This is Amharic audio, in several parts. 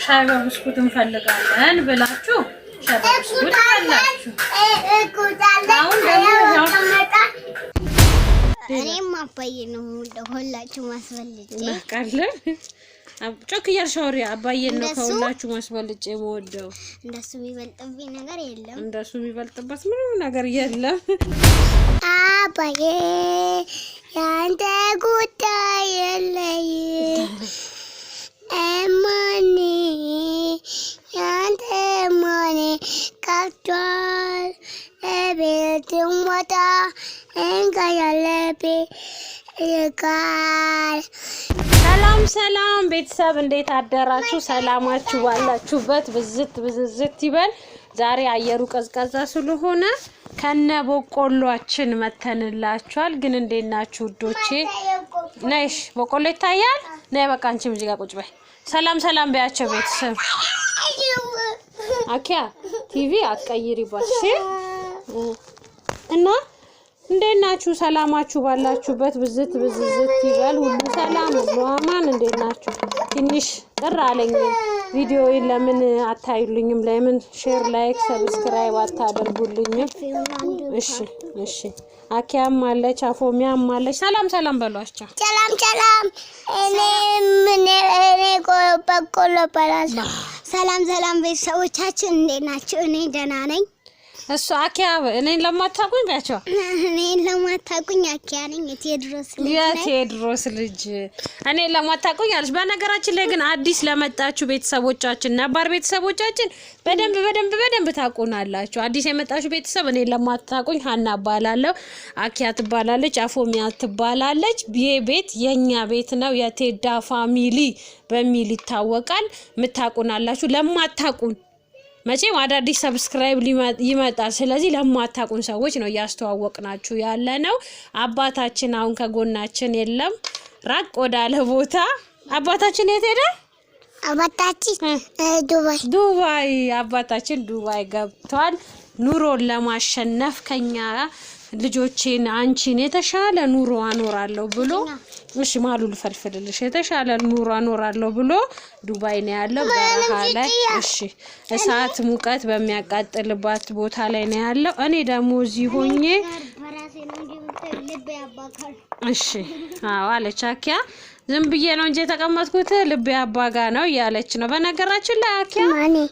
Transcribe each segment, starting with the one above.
ሻይ በብስኩት እንፈልጋለን ብላችሁ ሻይ በብስኩት አላችሁ። አሁን ደግሞ እኔም አባዬ ነው ሁላችሁ ማስበልጬ ማቀለ ጮክ እያልሻውሪ አባዬ ነው ከሁላችሁ ማስበልጬ ወደው እንደሱ የሚበልጥብኝ ነገር የለም። እንደሱ የሚበልጥበት ምንም ነገር የለም። አባዬ ያንተ ጉዳይ የለይ እማኔ ያንተ ማኔ ካቷል እቤት ወጣ እንጋያለቤ ይቃል። ሰላም ቤተሰብ እንዴት አደራችሁ? ሰላማችሁ ባላችሁበት ብዝት ይበል። ዛሬ አየሩ ቀዝቃዛ ስለሆነ ከነ በቆሎአችን መተንላችኋል። ግን እንዴት ናችሁ ውዶቼ? ነሽ በቆሎ ይታያል። ነይ በቃ አንቺም እዚህ ጋር ቁጭ በይ። ሰላም በያቸው ቤተሰብ። አኪያ ቲቪ አትቀይሪባት እሺ። እና እንዴት ናችሁ? ሰላማችሁ ባላችሁበት ብዝት ይበል። ሁሉ ሰላም ሁሉ አማን። እንዴት ናችሁ? ትንሽ ጥራ አለኝ ቪዲዮ ለምን አታዩልኝም? ለምን ሼር ላይክ ሰብስክራይብ አታደርጉልኝም? እሺ አኪያም አለች አፎሚያም አለች። ሰላም በሏቸው። ሰላም እኔ በቆሎ በላል። ሰላም ቤተሰቦቻችን እንዴት ናችሁ? እኔ ደህና ነኝ። እሱ አኪያ እኔን ለማታቁኝ ባቸው እኔን ለማታቁኝ አኪያ ነኝ። የቴድሮስ ልጅ እኔን ለማታቁኝ አለሽ። በነገራችን ላይ ግን አዲስ ለመጣችሁ ቤተሰቦቻችን ነባር ቤተሰቦቻችን በደንብ ታቁናላችሁ። አዲስ የመጣችሁ ቤተሰብ እኔን ለማታቁኝ ሀና ባላለው አኪያ ትባላለች፣ አፎሚያ ትባላለች። ቤት የኛ ቤት ነው። የቴዳ ፋሚሊ በሚል ይታወቃል። ምታቁናላችሁ። ለማታቁን መቼም አዳዲስ ሰብስክራይብ ይመጣል። ስለዚህ ለማታቁን ሰዎች ነው ያስተዋወቅናችሁ ያለ ነው። አባታችን አሁን ከጎናችን የለም፣ ራቅ ወዳለ ቦታ። አባታችን የት ሄደ? አባታችን ዱባይ። አባታችን ዱባይ ገብቷል። ኑሮን ለማሸነፍ ከኛ ልጆቼን አንቺን የተሻለ ኑሮ አኖራለሁ ብሎ እሺ ማሉ ልፈልፈልልሽ የተሻለ ኑሮ አኖራለሁ ብሎ ዱባይ ነው ያለው። በረሃ ላይ እሺ እሳት ሙቀት በሚያቃጥልባት ቦታ ላይ ነው ያለው። እኔ ደግሞ እዚህ ሆኜ እሺ አለች አኪያ። ዝም ብዬ ነው እንጂ ተቀመጥኩት ልቤ አባጋ ነው ያለች ነው። በነገራችን ላይ አኪያ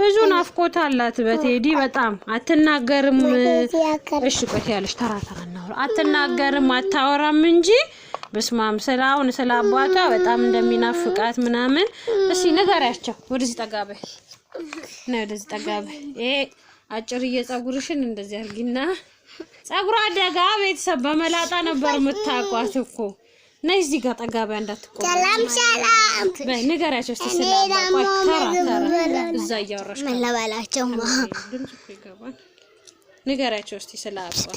ብዙ ናፍቆት አላት በቴዲ በጣም አትናገርም። እሺ ቆይ ያለች ተራ ነው አትናገርም አታወራም እንጂ በስማም ስላውን ስላባቷ በጣም እንደሚናፍቃት ምናምን። እሺ ንገሪያቸው። ወደዚህ ጠጋበይ ነው ወደዚህ ጠጋበይ። አጭር የፀጉርሽን እንደዚህ አርጊና ፀጉሯ አደጋ ቤተሰብ በመላጣ ነበር የምታቋት እኮ። ነይ እዚህ ጋር ጠጋበይ እንዳትቆም። ሰላም በይ ንገሪያቸው እስቲ ስላባቷ ተራ እዛ እያወራሽ መለባላቸው ድምጽ ይገባል። ንገሪያቸው እስቲ ስላባቷ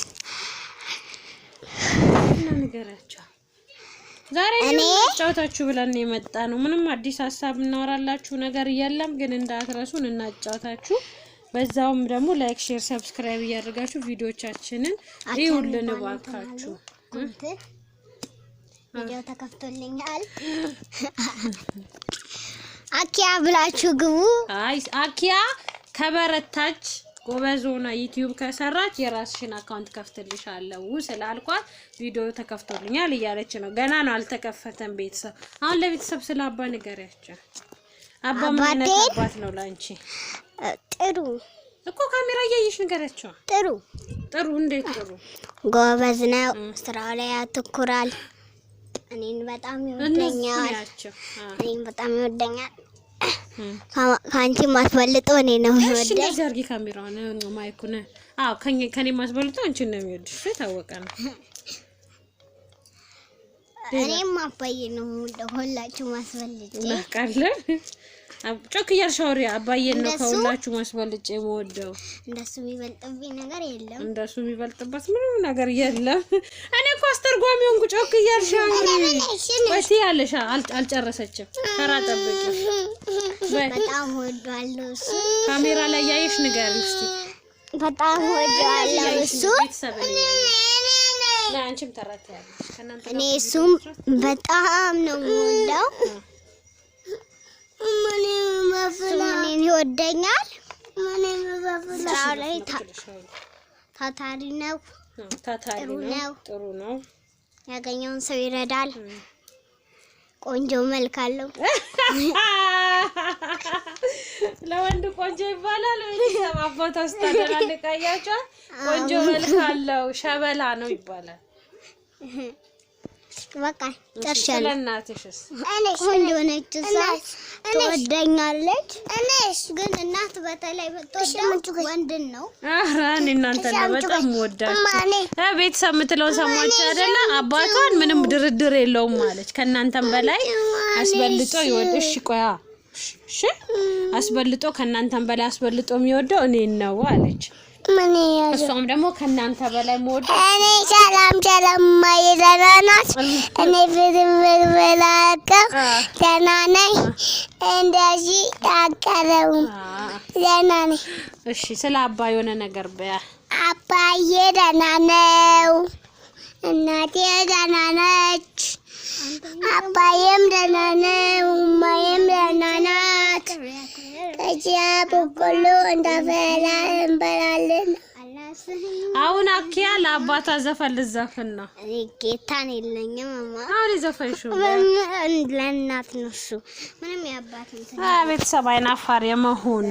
ንገሪያቸው። ዛሬ እናጫውታችሁ ብለን የመጣ ነው። ምንም አዲስ ሐሳብ እናወራላችሁ ነገር የለም፣ ግን እንዳትረሱን እናጫውታችሁ። በዛውም ደግሞ ላይክ ሼር ሰብስክራይብ እያደረጋችሁ ቪዲዮቻችንን ይሁልን ባካችሁ። ቪዲዮ ተከፍቶልኛል አኪያ ብላችሁ ግቡ። አይ አኪያ ከበረታች ጎበዞና ዩቲዩብ ከሰራች የራስሽን አካውንት ከፍትልሻለሁ ስላልኳት ቪዲዮ ተከፍቶልኛል እያለች ነው። ገና ነው አልተከፈተም። ቤተሰብ አሁን ለቤተሰብ ስላባ ንገሪያቸው። አባ ምን አባት ነው ላንቺ? ጥሩ እኮ ካሜራ እያየሽ ንገሪያቸው። ጥሩ እንዴት ጥሩ? ጎበዝ ነው፣ ስራው ላይ ያተኩራል። እኔን በጣም ይወደኛል። ካንቺ ማስበልጦ እኔ ነው የሚወደኝ። እሺ እንደዚህ አድርጊ ካሜራውን ማይኩን። አዎ ከኔ ማስበልጦ አንቺ ነው የሚወድሽ ታወቀ ነው። እኔም አባዬ ነው ሁላችሁ ማስበልጬ ማቃለ ጮክ እያልሻውሪ አባዬ ነው ከሁላችሁ ማስበልጬ ወደው እንደሱ የሚበልጥብኝ ነገር የለም። እንደሱ የሚበልጥበት ምንም ነገር የለም። እኔ እኮ አስተርጓሚውን ጮክ እያልሻውሪ ወቲ ያለሽ አልጨረሰችም። ተራ ጠብቂ። በጣም ወዷለሁ እሱ። ካሜራ ላይ ያይሽ ንገሪ እስቲ። በጣም ወዷለሁ እሱ። አንቺም ተራታለሽ ከናንተ እኔ እሱም በጣም ነው የምወደው። ይወደኛል። ምንም በፍላው ላይ ታታሪ ነው። ጥሩ ነው። ያገኘውን ሰው ይረዳል። ቆንጆ መልክ አለው። ለወንድ ቆንጆ ይባላል ወይ አባቷ አስተዳደራለቃያቸው ቆንጆ መልክ አለው ሸበላ ነው ይባላል። በቃ ጨርሻለሁ። ለእናትሽስ? ቆንጆ ነች፣ ትወደኛለች። እኔስ ግን እናት በተለይ በተወደው ወንድን ነው። ኧረ እኔ እናንተን በጣም ወዳችሁ ቤተሰብ የምትለው ሰማች አይደለ? አባቷን ምንም ድርድር የለውም ማለች። ከእናንተም በላይ አስበልጦ ይወድሽ። ቆያ እሺ፣ አስበልጦ ከእናንተም በላይ አስበልጦ የሚወደው እኔን ነው አለች። እሷም ደግሞ ከእናንተ በላይ ሞድ እኔ ሰላም ማይደናናት እኔ ብላቀ ደህና ነኝ። እንደዚህ ያቀረው ደህና ነኝ። እሺ፣ ስለ አባ የሆነ ነገር በያ። አባዬ ደህና ነው። እናቴ ደህና ነች። አባዬም ደህና ነው። እማዬም ደህና ናት። ከዚያ በቆሎ እንዳፈላ እንበላለን። አሁን አኪያ ለአባቷ ዘፈን ልዘፍን ነው። ጌታን የለኝም ማማ። አሁን ዘፈንሽው ለእናት ነው እሱ ምንም ያባት እንትን ቤተሰብ አይናፋር የመሆን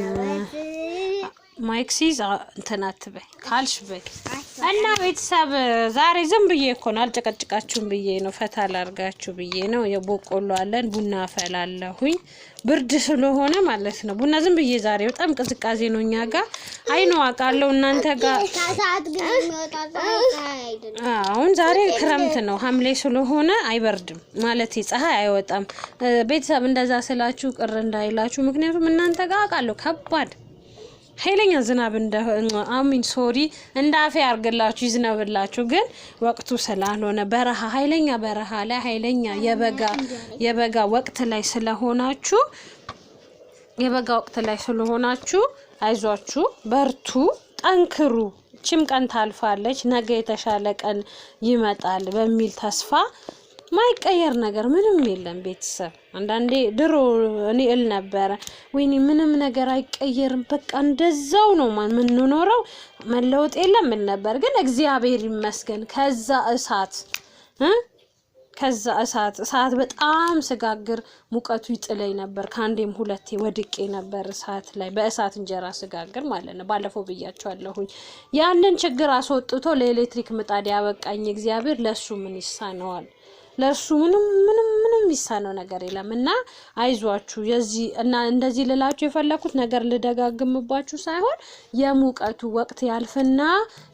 ማይክሲዝ እንትን አትበይ ካልሽ በይ እና ቤተሰብ ዛሬ ዝም ብዬ እኮ ነው አልጨቀጭቃችሁም ብዬ ነው ፈታ ላርጋችሁ ብዬ ነው። የቦቆሎ አለን ቡና አፈላለሁኝ ብርድ ስለሆነ ማለት ነው። ቡና ዝም ብዬ ዛሬ በጣም ቅዝቃዜ ነው እኛ ጋር አይኖ አቃለው እናንተ ጋር አሁን ዛሬ ክረምት ነው ሐምሌ ስለሆነ አይበርድም ማለት ፀሐይ አይወጣም። ቤተሰብ እንደዛ ስላችሁ ቅር እንዳይላችሁ ምክንያቱም እናንተ ጋር አቃለው ከባድ ኃይለኛ ዝናብ ሶሪ እንዳፌ አርገላችሁ ይዝነብላችሁ ግን ወቅቱ ስላልሆነ በረሃ ኃይለኛ በረሃ ላይ ኃይለኛ የበጋ ወቅት ላይ ስለሆናችሁ አይዟችሁ በርቱ ጠንክሩ ቺም ቀን ታልፋለች ነገ የተሻለ ቀን ይመጣል በሚል ተስፋ ማይቀየር ነገር ምንም የለም። ቤተሰብ አንዳንዴ ድሮ እኔ እል ነበር ወይኔ ምንም ነገር አይቀየርም በቃ እንደዛው ነው ምን ኖረው መለወጥ የለም ምን ነበር ግን እግዚአብሔር ይመስገን ከዛ እሳት በጣም ስጋግር ሙቀቱ ይጥለኝ ነበር። ካንዴም ሁለቴ ወድቄ ነበር እሳት ላይ በእሳት እንጀራ ስጋግር ማለት ነው። ባለፈው ብያችኋለሁኝ። ያንን ችግር አስወጥቶ ለኤሌክትሪክ ምጣድ ያበቃኝ እግዚአብሔር ለሱ ምን ይሳነዋል? ለሱ ምንም ይሳነው ነገር የለምና አይዟችሁ። እና እንደዚህ ልላችሁ የፈለኩት ነገር ልደጋግምባችሁ ሳይሆን የሙቀቱ ወቅት ያልፍና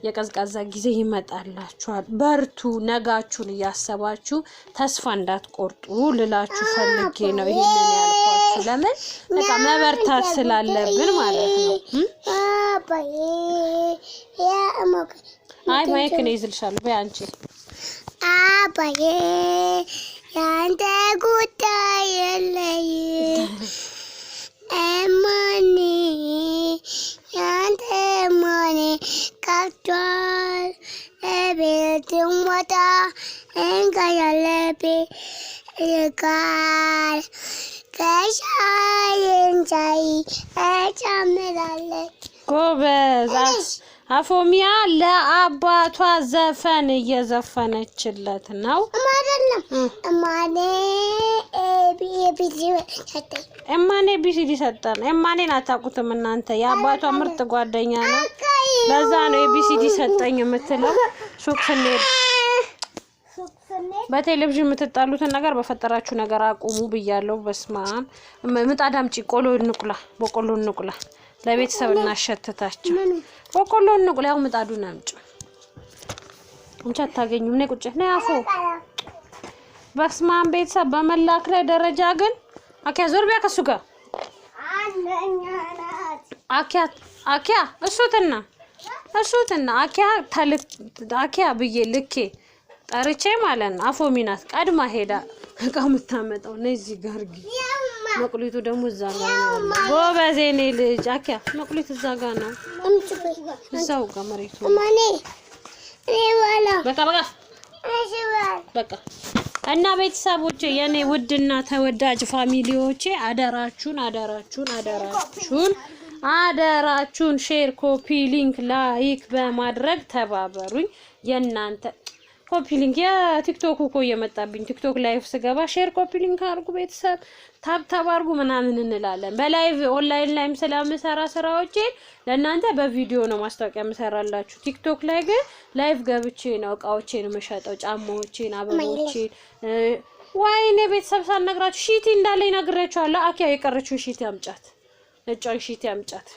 የቀዝቃዛ ጊዜ ይመጣላችኋል። በርቱ ነጋችሁን እያሰባችሁ ተስፋ እንዳትቆርጡ ልላችሁ ፈልጌ ነው ይሄንን ያልኳችሁ። ለምን በቃ መበርታት ስላለብን ማለት ነው። አይ ማይክ ነው ይዝልሻለሁ በአንቺ አባዬ ያንተ ጉዳይ የለኝም እማኔ ያንተ እማኔ ቀርቷል እቤትም ወጣ እንቀያለቤ ይቃል ከሻይንቻይ እጨምራለች ጎበዝ አፎሚያ ለአባቷ ዘፈን እየዘፈነችለት ነው። እማኔ ቢሲዲ ሰጠን። እማኔን አታውቁትም እናንተ የአባቷ ምርጥ ጓደኛ ነው። ለዛ ነው ቢሲዲ ሰጠኝ የምትለው። ሱቅ ስንሄድ በቴሌቪዥን የምትጣሉትን ነገር በፈጠራችሁ ነገር አቁሙ ብያለሁ። በስማም ምጣድ አምጪ በቆሎ እንቁላ ለቤተሰብ እናሸትታቸው። በቆሎ እንቁላው ምጣዱን አምጪ እንቻ ታገኙም ነው ቁጭ ነው አፎ በስማም ቤተሰብ በመላክ ላይ ደረጃ ግን አኪያ ዞር ቢያ ከሱ ጋር አኪያ እሱትና አኪያ ብዬ ልኬ ጠርቼ ማለት ነው። አፎሚናት ቀድማ ሄዳ እቃው የምታመጣው ነው እዚህ ጋር ግን መቁሊቱ ደግሞ እዛ ጋር ነው። ጎበዝ የኔ ልጅ አኪያ መቁሊቱ እዛ ጋር ነው። እዛው ጋር መሬቱ ማኔ እኔ ዋላ በቃ እና ቤተሰቦቼ የኔ ውድና ተወዳጅ ፋሚሊዎቼ አደራችሁን ሼር፣ ኮፒ ሊንክ፣ ላይክ በማድረግ ተባበሩኝ። የናንተ ኮፒ ሊንክ የቲክቶክ እኮ እየመጣብኝ ቲክቶክ ላይቭ ስገባ ሼር ኮፒ ሊንክ አድርጉ ቤተሰብ ታብ አድርጉ ምናምን እንላለን። በላይቭ ኦንላይን ላይም ስለምሰራ ስራዎቼ ለእናንተ በቪዲዮ ነው ማስታወቂያ የምሰራላችሁ። ቲክቶክ ላይ ግን ላይቭ ገብቼ ነው እቃዎቼን የምሸጠው፣ ጫማዎቼን፣ አበቦቼን። ወይኔ ቤተሰብ ሳልነግራችሁ ሺቲ እንዳለኝ ነግሬያችኋለሁ። አኪያ የቀረችውን ሺቲ አምጫት፣ እጫን ሺቲ አምጫት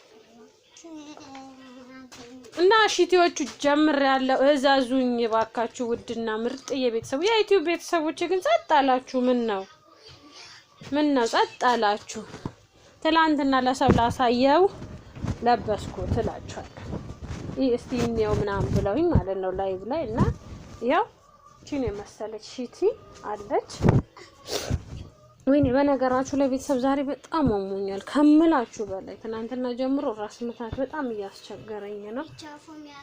እና ሺቲዎቹ ጀምሬያለሁ። እዛዙኝ ባካችሁ ውድና ምርጥ የቤተሰቡ የዩቲዩብ ቤተሰቦች ግን ጸጥ አላችሁ። ምን ነው ጸጥ አላችሁ? ትላንትና ለሰው ላሳየው ለበስኩ ትላችኋለሁ። እስቲ እንየው ምናምን ብለውኝ ማለት ነው ላይቭ ላይ እና ያው እቺን የመሰለች ሺቲ አለች። ወይኔ በነገራችሁ ላይ ቤተሰብ ዛሬ በጣም አሞኛል ከምላችሁ በላይ። ትናንትና ጀምሮ ራስ ምታት በጣም እያስቸገረኝ ነው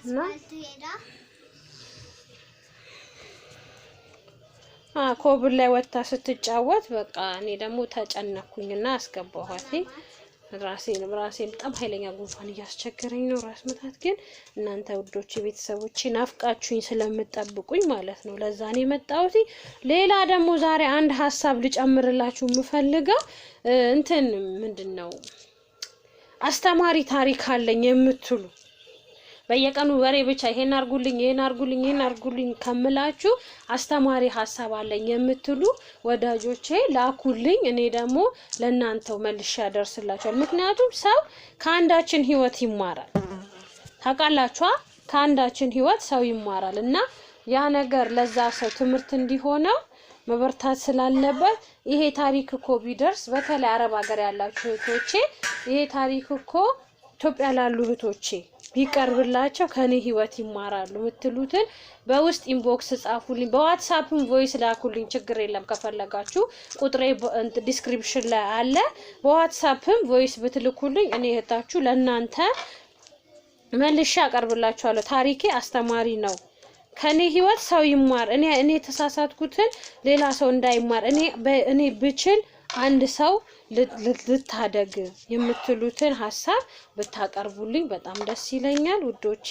እና ኮብል ላይ ወጣ ስትጫወት በቃ እኔ ደግሞ ተጨነኩኝና አስገባኋት። ራሴን በጣም ኃይለኛ ጉንፋን እያስቸገረኝ ነው። ራስ ምታት ግን እናንተ ውዶች ቤተሰቦቼ ናፍቃችሁኝ ስለምትጠብቁኝ ማለት ነው ለዛ ነው የመጣሁት። ሌላ ደግሞ ዛሬ አንድ ሀሳብ ልጨምርላችሁ የምፈልገው እንትን ምንድነው አስተማሪ ታሪክ አለኝ የምትሉ በየቀኑ ወሬ ብቻ ይሄን አርጉልኝ ከምላችሁ አስተማሪ ሀሳብ አለኝ የምትሉ ወዳጆቼ ላኩልኝ። እኔ ደግሞ ለናንተው መልሼ ያደርስላችኋል። ምክንያቱም ሰው ከአንዳችን ህይወት ይማራል። ታውቃላችሁ ከአንዳችን ህይወት ሰው ይማራል እና ያ ነገር ለዛ ሰው ትምህርት እንዲሆነው መበርታት ስላለበት ይሄ ታሪክ እኮ ቢደርስ በተለይ አረብ ሀገር ያላችሁ እህቶቼ ይሄ ታሪክ እኮ ኢትዮጵያ ላሉ እህቶቼ ቢቀርብላቸው ከኔ ህይወት ይማራሉ ምትሉትን በውስጥ ኢንቦክስ ጻፉልኝ። በዋትስአፕም ቮይስ ላኩልኝ፣ ችግር የለም። ከፈለጋችሁ ቁጥሬ ዲስክሪፕሽን ላይ አለ። በዋትስአፕም ቮይስ ብትልኩልኝ እኔ እህታችሁ ለናንተ መልሼ አቀርብላችኋለሁ። ታሪኬ አስተማሪ ነው። ከኔ ህይወት ሰው ይማር። እኔ ተሳሳትኩትን ሌላ ሰው እንዳይማር እኔ ብችል አንድ ሰው ልታደግ የምትሉትን ሀሳብ ብታቀርቡልኝ በጣም ደስ ይለኛል ውዶቼ።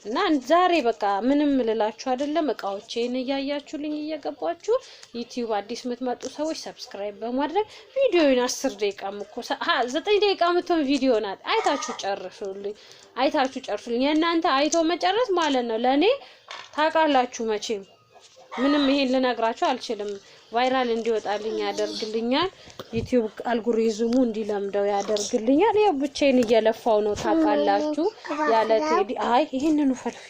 እና ዛሬ በቃ ምንም ልላችሁ አይደለም፣ እቃዎቼን እያያችሁልኝ እየገባችሁ ዩቲዩብ አዲስ የምትመጡ ሰዎች ሰብስክራይብ በማድረግ ቪዲዮውን 10 ደቂቃ እኮ 9 ደቂቃ የምትሆን ቪዲዮ ናት። አይታችሁ ጨርሱልኝ። የእናንተ አይቶ መጨረስ ማለት ነው ለኔ ታውቃላችሁ መቼም ምንም ይሄን ልነግራችሁ አልችልም። ቫይራል እንዲወጣልኝ ያደርግልኛል። ዩቲዩብ አልጎሪዝሙ እንዲለምደው ያደርግልኛል። ያው ብቻዬን እየለፋው ነው ታውቃላችሁ። ያለ ቴዲ ይሄንኑ ፈልፊ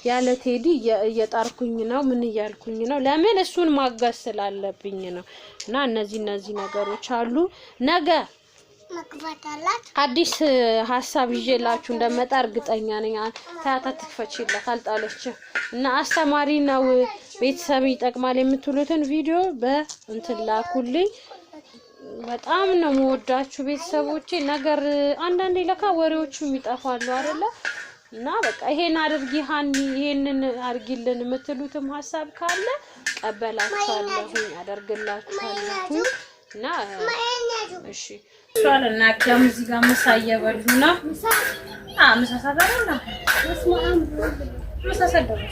ያለ ቴዲ እየጣርኩኝ ነው። ምን እያልኩኝ ነው? ለምን እሱን ማጋስ ስላለብኝ ነው። እና እነዚህ ነገሮች አሉ። ነገ አዲስ ሀሳብ ይዤላችሁ እንደመጣ እርግጠኛ ነኝ። ታያታ ትክፈችላት አልጣለች እና አስተማሪ ነው ቤተሰብ ይጠቅማል የምትሉትን ቪዲዮ በእንትን ላኩልኝ። በጣም ነው የምወዳችሁ ቤተሰቦቼ። ነገር አንዳንዴ ለካ ወሬዎቹም ይጠፋሉ አይደለ? እና በቃ ይሄን አድርጊ ሃኒ ይሄንን አድርጊልን የምትሉትም ሀሳብ ካለ ቀበላችኋለሁ፣ አደርግላችኋለሁ። እና እሺ ሷልና ከም እዚህ ጋር ምሳ እየበሉ ነው። ምሳ ሰዓት ነው።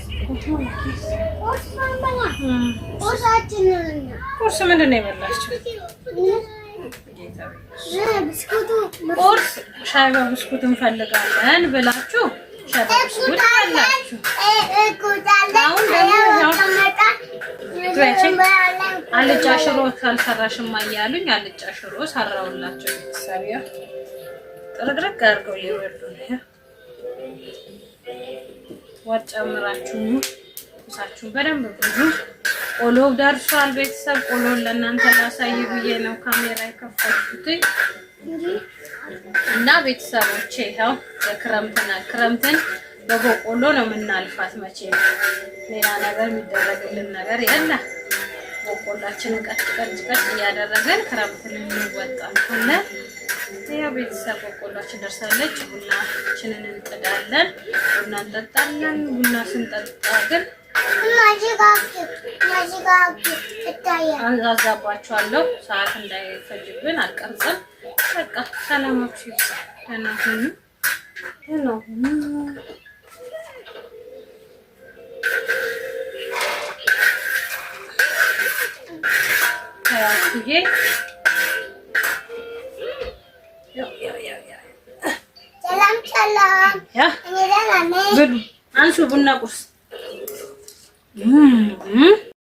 ቁርስ ምንድን ነው የበላችሁ? ቁርስ ሻይ በብስኩት እንፈልጋለን ብላችሁ ሻይ በብስኩት አላችሁ። አሁን ደግሞ አልጫ ሽሮ ካልሰራሽም እያሉኝ አልጫ ሽሮ ሰራውላችሁ። ቤተሰቢያ ጥርግርግ አድርገው እየበሉ ነው። ወጥ ጨምራችሁ ቁሳችሁን በደንብ ብዙ ቆሎ ደርሷል። ቤተሰብ ቆሎ ለእናንተ ላሳይ ብዬ ነው ካሜራ የከፈትኩት እና ቤተሰቦቼ ይኸው ክረምትን በቆሎ ነው የምናልፋት። መቼ ሌላ ነገር የሚደረግልን ነገር የለም። በቆላችንን ቀጥ እያደረገን ክረምትን እንወጣለን። ያው ቤተሰብ በቆላችን ደርሳለች። ቡናችንን እንጥዳለን፣ ቡና እንጠጣለን። ቡና ስንጠጣ ግን አዛባችኋለሁ ሰዓት እንዳይፈጅብን አልቀርጽም። በቃ ሰላማችሁ ይብዛ። ነው ሰላም አንሱ ቡና ቁርስ